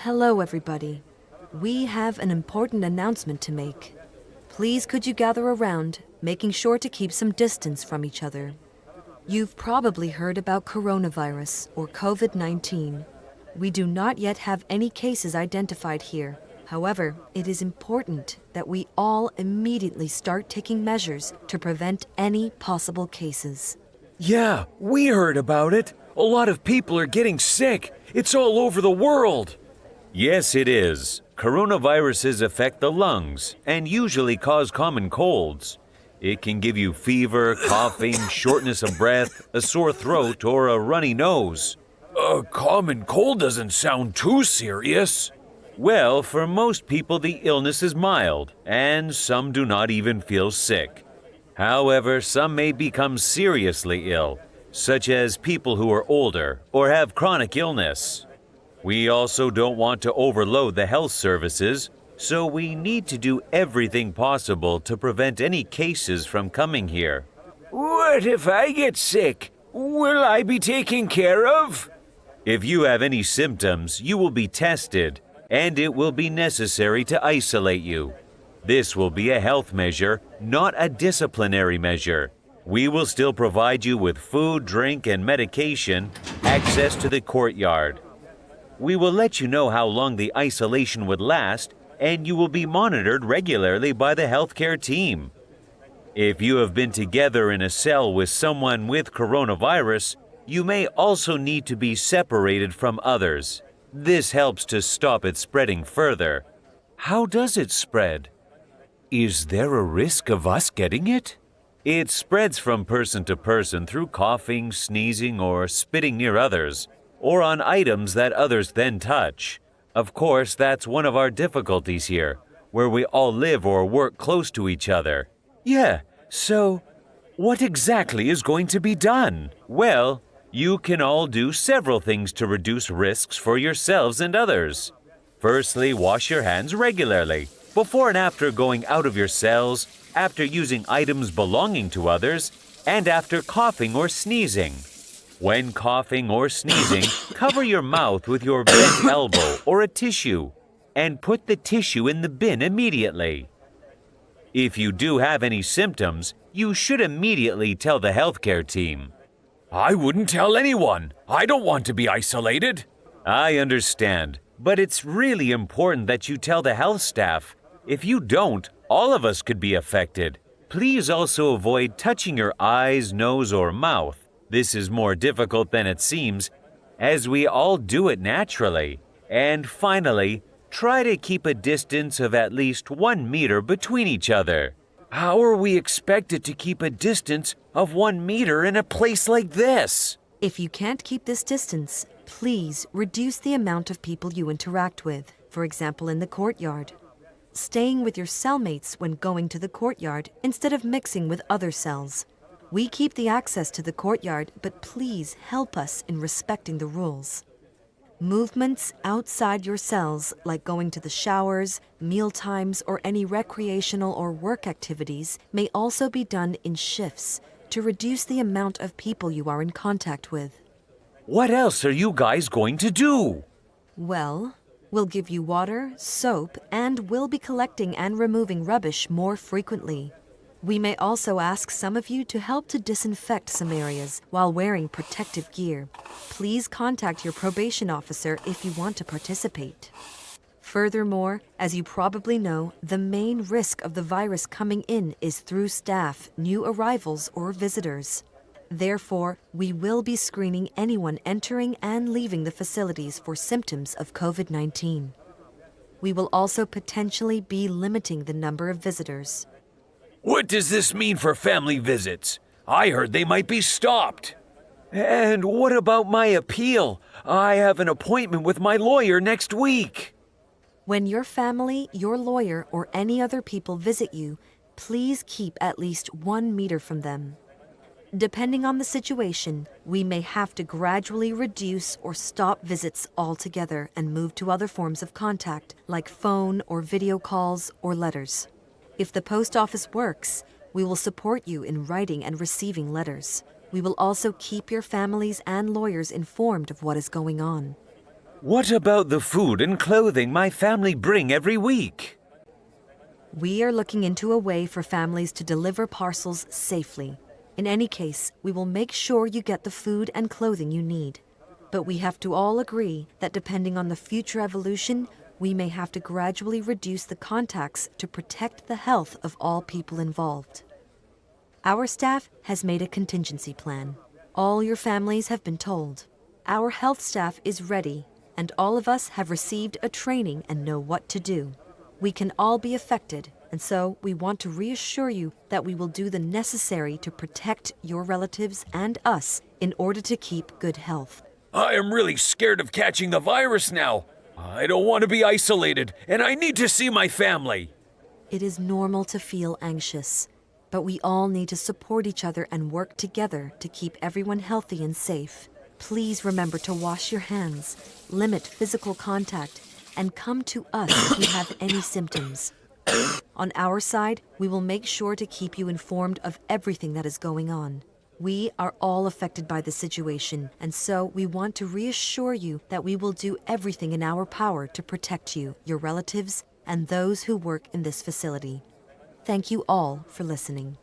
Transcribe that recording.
Hello, everybody. We have an important announcement to make. Please could you gather around, making sure to keep some distance from each other. You've probably heard about coronavirus or COVID-19. We do not yet have any cases identified here. However, it is important that we all immediately start taking measures to prevent any possible cases. Yeah, we heard about it. A lot of people are getting sick. It's all over the world. Yes, it is. Coronaviruses affect the lungs and usually cause common colds. It can give you fever, coughing, shortness of breath, a sore throat, or a runny nose. A common cold doesn't sound too serious. Well, for most people the illness is mild, and some do not even feel sick. However, some may become seriously ill, such as people who are older or have chronic illness. We also don't want to overload the health services, so we need to do everything possible to prevent any cases from coming here. What if I get sick? Will I be taken care of? If you have any symptoms, you will be tested, and it will be necessary to isolate you. This will be a health measure, not a disciplinary measure. We will still provide you with food, drink, and medication, access to the courtyard. We will let you know how long the isolation would last, and you will be monitored regularly by the healthcare team. If you have been together in a cell with someone with coronavirus, you may also need to be separated from others. This helps to stop it spreading further. How does it spread? Is there a risk of us getting it? It spreads from person to person through coughing, sneezing, or spitting near others, or on items that others then touch. Of course, that's one of our difficulties here, where we all live or work close to each other. Yeah, so what exactly is going to be done? Well, you can all do several things to reduce risks for yourselves and others. Firstly, wash your hands regularly, before and after going out of your cells, after using items belonging to others, and after coughing or sneezing. When coughing or sneezing, cover your mouth with your bent elbow or a tissue, and put the tissue in the bin immediately. If you do have any symptoms, you should immediately tell the healthcare team. I wouldn't tell anyone. I don't want to be isolated. I understand, but it's really important that you tell the health staff. If you don't, all of us could be affected. Please also avoid touching your eyes, nose, or mouth. This is more difficult than it seems, as we all do it naturally. And finally, try to keep a distance of at least 1 meter between each other. How are we expected to keep a distance of 1 meter in a place like this? If you can't keep this distance, please reduce the amount of people you interact with, for example in the courtyard. Staying with your cellmates when going to the courtyard instead of mixing with other cells. We keep the access to the courtyard, but please help us in respecting the rules. Movements outside your cells, like going to the showers, meal times, or any recreational or work activities, may also be done in shifts to reduce the amount of people you are in contact with. What else are you guys going to do? Well, we'll give you water, soap, and we'll be collecting and removing rubbish more frequently. We may also ask some of you to help to disinfect some areas while wearing protective gear. Please contact your probation officer if you want to participate. Furthermore, as you probably know, the main risk of the virus coming in is through staff, new arrivals, or visitors. Therefore, we will be screening anyone entering and leaving the facilities for symptoms of COVID-19. We will also potentially be limiting the number of visitors. What does this mean for family visits? I heard they might be stopped. And what about my appeal? I have an appointment with my lawyer next week. When your family, your lawyer, or any other people visit you, please keep at least 1 meter from them. Depending on the situation, we may have to gradually reduce or stop visits altogether and move to other forms of contact, like phone or video calls or letters. If the post office works, we will support you in writing and receiving letters. We will also keep your families and lawyers informed of what is going on. What about the food and clothing my family bring every week? We are looking into a way for families to deliver parcels safely. In any case, we will make sure you get the food and clothing you need. But we have to all agree that depending on the future evolution, we may have to gradually reduce the contacts to protect the health of all people involved. Our staff has made a contingency plan. All your families have been told. Our health staff is ready, and all of us have received a training and know what to do. We can all be affected, and so we want to reassure you that we will do the necessary to protect your relatives and us in order to keep good health. I am really scared of catching the virus now. I don't want to be isolated, and I need to see my family. It is normal to feel anxious, but we all need to support each other and work together to keep everyone healthy and safe. Please remember to wash your hands, limit physical contact, and come to us if you have any symptoms. On our side, we will make sure to keep you informed of everything that is going on. We are all affected by the situation, and so we want to reassure you that we will do everything in our power to protect you, your relatives, and those who work in this facility. Thank you all for listening.